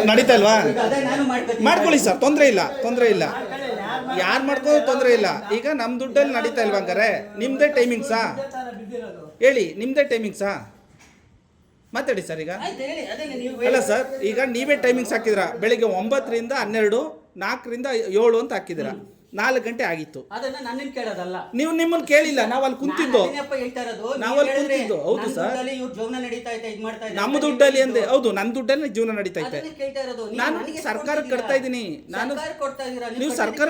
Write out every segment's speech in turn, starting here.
ನಡೀತಾ ಇಲ್ವಾ? ಮಾಡ್ಕೊಳ್ಳಿ ಸರ್, ತೊಂದರೆ ಇಲ್ಲ. ಯಾರು ಮಾಡ್ಕೋದು ತೊಂದರೆ ಇಲ್ಲ. ಈಗ ನಮ್ಮ ದುಡ್ಡಲ್ಲಿ ನಡೀತಾ ಇಲ್ವಾ? ಹಂಗಾರೆ ನಿಮ್ದೇ ಟೈಮಿಂಗ್ಸಾ ಹೇಳಿ, ನಿಮ್ದೇ ಟೈಮಿಂಗ್ಸಾ ಮಾತಾಡಿ ಸರ್. ಈಗ ಅಲ್ಲ ಸರ್, ಈಗ ನೀವೇ ಟೈಮಿಂಗ್ಸ್ ಹಾಕಿದ್ರ. ಬೆಳಿಗ್ಗೆ 9ರಿಂದ 12, 4ರಿಂದ 7 ಅಂತ ಹಾಕಿದಿರ. 4 ಗಂಟೆ ಆಗಿತ್ತು. ನೀವು ನಿಮ್ಮನ್ನು ಕೇಳಿಲ್ಲ, ನಾವು ಅಲ್ಲಿ ಕುಂತಿದ್ದು. ಹೌದು ಸರ್, ನಮ್ಮ ದುಡ್ಡಲ್ಲಿ ಅಂದೆ. ಹೌದು, ನನ್ನ ದುಡ್ಡಲ್ಲಿ ಜೀವನ ನಡೀತಾ ಇದೆ. ನಾನು ಸರ್ಕಾರಕ್ಕೆ ಕಟ್ತಾ ಇದ್ದೀನಿ. ನೀವು ಸರ್ಕಾರ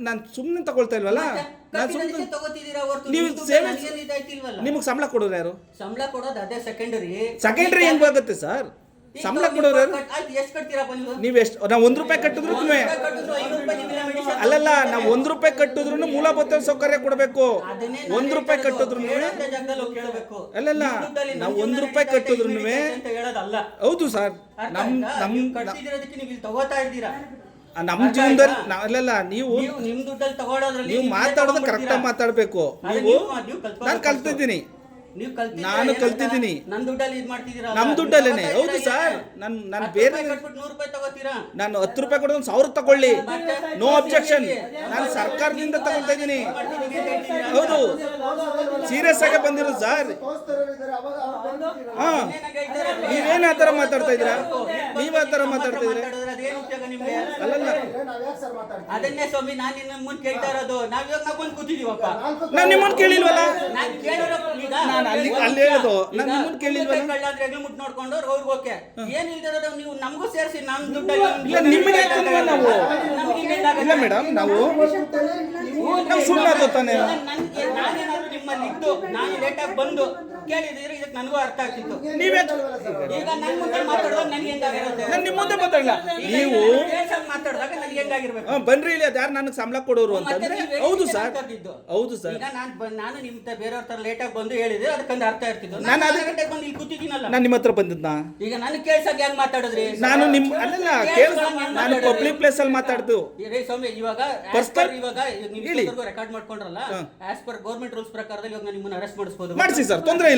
ನಾನು ಸುಮ್ಮನೆ ತಗೊಳ್ತಾ ಇಲ್ವಲ್ಲ. ನೀವು ಸೇವೆ, ನಿಮಗೆ ಸಂಬಳ ಕೊಡೋರು ಯಾರು? ಸಂಬಳ ಕೊಡೋದು ಅದೇ ಸೆಕೆಂಡ್ರಿ ಹೆಂಗ್ ಆಗುತ್ತೆ ಸರ್? ಸಂಬಳ ಕೊಡೋರು ನೀವು ಎಷ್ಟು? ನಾವು ₹1 ಕಟ್ಟಿದ್ರು ಅಲ್ಲಲ್ಲ, ನಾವು ₹1 ಕಟ್ಟಿದ್ರು ಮೂಲಭೂತ ಸೌಕರ್ಯ ಕೊಡಬೇಕು. ₹1 ಕಟ್ಟಿದ್ರು ಅಲ್ಲಲ್ಲ, ನಾವು ₹1 ಕಟ್ಟಿದ್ರು. ಹೌದು ಸರ್, ನಮ್ಮ ಜೀವನದಲ್ಲಿ ಅಲ್ಲಲ್ಲ, ನೀವು ಮಾತಾಡೋದು ಕರೆಕ್ಟಾಗಿ ಮಾತಾಡಬೇಕು. ನಾನು ಕಲ್ತಿದ್ದೀನಿ. ನಾನು ಕಲ್ತಿದ್ದೀನಿ. ನಮ್ಮ ದುಡ್ಡಲ್ಲೇನೆ. ಹೌದು ಸರ್, ನಾನು ಬೇರೆ ನಾನು ₹10 ಕೊಡೋದು ₹1000 ತಗೊಳ್ಳಿ, ನೋ ಅಬ್ಜೆಕ್ಷನ್. ನಾನು ಸರ್ಕಾರದಿಂದ ತಗೊಳ್ತಾ ಇದ್ದೀನಿ. ಹೌದು, ಸೀರಿಯಸ್ ಆಗಿ ಬಂದಿರೋದು ಸರ್. ಹಾ, ನೀವೇನು ಆ ಥರ ಮಾತಾಡ್ತಾ ಇದ್ದೀರಾ? ನೀವು ಆ ಥರ ಮಾತಾಡ್ತಾ ಇದ್ದೀರಾ? ಅಲ್ಲಲ್ಲ, ಅದನ್ನೇ ಸ್ವಾಮಿ ನಾನು ನಿನ್ನ ಮುಂದೆ ಕೇಳ್ತಾ ಇರೋದು. ನಾವ್ ಕೂತಿದೀವಪ್ಪ. ನಾನು ನಿಮ್ಮನ್ನು ಕೇಳಿಲ್ವಲ್ಲ. ಅಲ್ಲಿ ಹೇಳೋದು ನಾನು ನಿಮ್ಮನ್ನು ಕೇಳಿಲ್ವಲ್ಲ. ಮುಟ್ ನೋಡ್ಕೊಂಡು ಅವ್ರಿಗೆ ಓಕೆ, ಏನ್ ಇಲ್ದಿರೋದು ನೀವು ನಮಗೂ ಸೇರಿಸಿ ನಮ್ಮ ದುಡ್ಡಲ್ಲಿ ನಿಮಗೆ ನಾವು ಇಲ್ಲ ಮೇಡಮ್, ನಾವು ಸುಳ್ಳು ತಾನೆ. ನಾನೇನಾದ್ರು ನಿಮ್ಮಲ್ಲಿ ಇದ್ದು ನಾನು ಲೇಟಾಗಿ ಬಂದು ಕೇಳಿದ್ರೆ ಇದಕ್ಕೆ ನನಗೂ ಅರ್ಥ ಆಗ್ತಿತ್ತು. ನೀವೇ ಈಗ ನನ್ನ ಮುಂದೆ ಮಾತಾಡೋದು ನನಗೆ ಹೆಂಗಾಗಿರುತ್ತೆ? ನಾನು ನಿಮ್ಮ ಮುಂದೆ ಮಾತಾಡಲ್ಲ. ನೀವು ಮಾತಾಡಿದಾಗ ನನಗೆ ಹೆಂಗಾಗಿರ್ಬೇಕು? ಬನ್ರಿ ಇಲ್ಲಿ, ಅದ್ಯಾರು ನನಗೆ ಸಂಬಳ ಕೊಡೋರು ಅಂತಂದ್ರೆ. ಹೌದು ಸರ್, ಹೌದು ಸರ್. ಈಗ ನಾನು ನಿಮ್ಮ ಬೇರೆಯವ್ರ ತರ ಲೇಟಾಗಿ ಬಂದು ಹೇಳಿದ್ರೆ ಅದಕ್ಕೊಂದು ಅರ್ಥ ಇರ್ತಿತ್ತು. ನಾನು ಅದೇ ಗಂಟೆಗೆ ಬಂದು ಇಲ್ಲಿ ಕೂತಿದ್ದೀನಲ್ಲ. ನಾನು ನಿಮ್ಮ ಹತ್ರ ಬಂದಿದ್ನಾ? ಈಗ ನನಗೆ ಕೇಳ್ಸಕ್ಕೆ ಹೆಂಗ್ ಮಾತಾಡಿದ್ರಿ? ನಾನು ನಿಮ್ಮ ಅಲ್ಲಲ್ಲ, ನಾನು ಪಬ್ಲಿಕ್ ಪ್ಲೇಸ್ ಅಲ್ಲಿ ಮಾತಾಡ್ದು. ಸ್ವಾಮಿ, ಇವಾಗ ನೀವು ರೆಕಾರ್ಡ್ ಮಾಡ್ಕೊಂಡ್ರಲ್ಲ, ಆಸ್ ಪರ್ ಗೌರ್ಮೆಂಟ್ ರೂಲ್ಸ್ ಪ್ರಕಾರದಲ್ಲಿ ಇವಾಗ ನಿಮ್ಮನ್ನ ಅರೆಸ್ಟ್ ಮಾಡಿಸಬಹುದು. ಮಾಡಿಸಿ ಸರ್, ತೊಂದರೆ ಇಲ್ಲ.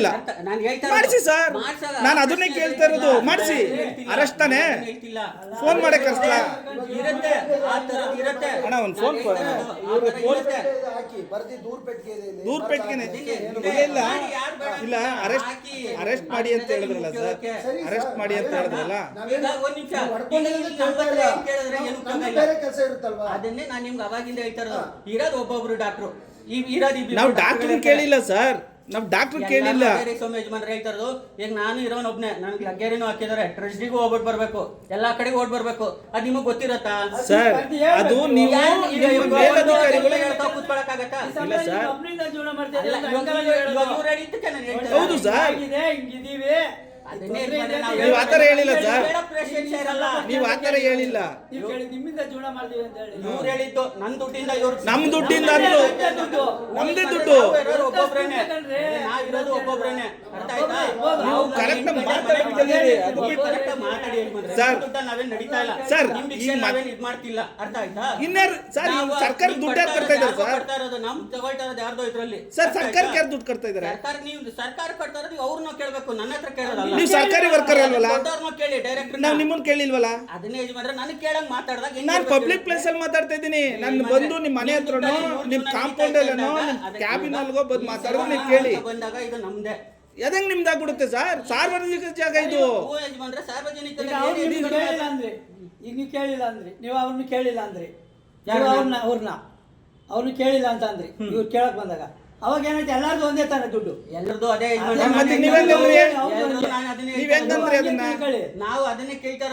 ಮಾಡಿಸಿ ಸರ್, ನಾನು ಅದನ್ನೇ ಕೇಳ್ತಾ ಇರೋದು. ಮಾಡಿಸಿ, ಅರೆಸ್ಟ್ ತಾನೆ. ಫೋನ್ ಮಾಡೇ ಕಷ್ಟ ಇರುತ್ತೆ, ಆ ತರದ್ ಇರುತ್ತೆ ಅಣ್ಣ. ಒಂದು ಫೋನ್ ದೂರ್ ಪೆಟ್ಟಿಗೆನೆ ಇಲ್ಲ ಇಲ್ಲ. ಅರೆಸ್ಟ್ ಮಾಡಿ ಅಂತ ಹೇಳಿದ್ರಲ್ಲ ಸರ್, ಅರೆಸ್ಟ್ ಮಾಡಿ ಅಂತ ಹೇಳಿದ್ರಲ್ಲ. ಅದನ್ನೇ ನಾನು ನಿಮ್ಗೆ ಅವಾಗಿಂದ ಹೇಳ್ತಾ ಇರೋದು. ಇರೋದು ಒಬ್ಬೊಬ್ರು ಡಾಕ್ಟ್ರು. ನಾವು ಡಾಕ್ಟರ್ ಕೇಳಿಲ್ಲ ಸರ್, ನಾವು ಡಾಕ್ಟರ್ ಕೇಳಿಲ್ಲ. ಯಜಮಾನ್ರು ಹೇಳ್ತಾ ಇರೋದು, ಈಗ ನಾನು ಇರೋನ್ ಒಬ್ನೇ, ನನ್ಗೆ ಲಗ್ಗೇರಿನೂ ಹಾಕಿದಾರೆ, ಟ್ರೆಸ್ಡಿಗೂ ಹೋಗ್ಬಿಟ್ಟು ಬರ್ಬೇಕು, ಎಲ್ಲಾ ಕಡೆಗೂ ಓಡ್ ಬರ್ಬೇಕು. ಅದ್ ನಿಮಗ್ ಗೊತ್ತಿರತ್ತಾ ಸರ್? ಅದು ನೀವು ಮೇಲಧಿಕಾರಿಗಳು ಕೂತ್ಕೊಳಕ್ಕಾಗತ್ತಾ? ಇಲ್ಲ ಸರ್. ಹೌದು ಸರ್, ನೀವು ಆತರ ಹೇಳಿಲ್ಲ ಸರ್. ನೀವು ಆತರ ಹೇಳಿಲ್ಲ. ಇವ್ರು ಹೇಳಿದ್ದು ನನ್ನ ದುಡ್ಡಿಂದ, ನಮ್ ದುಡ್ಡಿಂದ ಅಂದ್ರು. ನಮ್ದೇ ದುಡ್ಡು. ನಾವಿರೋದು ಒಬ್ಬೊಬ್ರೇನೆ. ಅರ್ಥ ಆಯ್ತಾ? ನಾವು ಕರೆಕ್ಟ್ ಮಾತಾಡ್ತಿದ್ದೀವಿ ಸರ್. ನಾವೇನ್ ನಡೀತಾ ಇಲ್ಲ ಸರ್, ನಾವೇನ್ ಇದ್ ಮಾಡ್ತಿಲ್ಲ. ಅರ್ಥ ಆಯ್ತಾ? ಇನ್ಯಾರು ಸರ್? ಸರ್ಕಾರ ದುಡ್ಡು ಯಾರು ಕಟ್ತಾ ಇದ್ದಾರೆ ಸರ್? ಕೊಡ್ತಾ ಇರೋದು ನಮ್ ತಗೊಳ್ತಾ ಇರೋದು ಯಾರ್ದೋ ಇದ್ರಲ್ಲಿ. ಸರ್, ಸರ್ಕಾರಕ್ಕೆ ಯಾರು ದುಡ್ಡು ಕಟ್ತಾ ಇದ್ದಾರೆ? ಸರ್ಕಾರ ಕೊಡ್ತಾ ಇರೋದು ಅವ್ರನ್ನ ಕೇಳ್ಬೇಕು, ನನ್ನ ಹತ್ರ ಕೇಳೋದಲ್ಲ. ನೀವು ಸರ್ಕಾರಿ ವರ್ಕರ್ ಅಲ್ವಲ್ಲ? ಕೇಳಿ ಡೈರೆಕ್ಟ್. ನಾವು ನಿಮ್ಮನ್ನ ಕೇಳಿಲ್ವಲ್ಲ. ಅದನ್ನೇ ಯಜಮಾನ್ರೆ, ನನಗೆ ಕೇಳಂಗ್ ಮಾತಾಡ್ದಾಗ ನಾನು ಪಬ್ಲಿಕ್ ಪ್ಲೇಸ್ ಅಲ್ಲಿ ಮಾತಾಡ್ತಾ ಇದ್ದೀನಿ. ನಾನು ಬಂದು ನಿಮ್ಮ ಮನೆ ಹತ್ರನೋ ನಿಮ್ಮ ಕಾಂಪೌಂಡ್ ಅಲ್ಲನೋ ಕ್ಯಾಬಿನ್ ಅಲ್ಗೋ ಬಂದು ಮಾತಾಡೋದು ನೀವು ಕೇಳಿ. ಬಂದಾಗ ಇದು ನಮ್ದೇ. ಅದಂಗ್ ನಿಮ್ದಾಗ್ಬಿಡುತ್ತೆ ಸರ್? ಸಾರ್ವಜನಿಕ ಜಾಗ ಇದು. ಯಜಮಾನ್ರೆ, ಸಾರ್ವಜನಿಕ ಈಗ ನೀವು ಕೇಳಿಲ್ಲ ಅಂದ್ರಿ, ನೀವು ಅವ್ರನ್ನ ಕೇಳಿಲ್ಲ ಅಂದ್ರಿ, ಅವ್ರನ್ನ ಕೇಳಿಲ್ಲ ಅಂತ ಅಂದ್ರಿ. ಇವ್ರು ಕೇಳಕ್ ಬಂದಾಗ ಅವಾಗ ಏನಾಯ್ತು? ಎಲ್ಲಾರ್ದು ಒಂದೇ ತಾನೆ ದುಡ್ಡು, ಎಲ್ಲರದು ಅದೇ. ನಾವು ಅದನ್ನೇ ಕೇಳ್ತಾ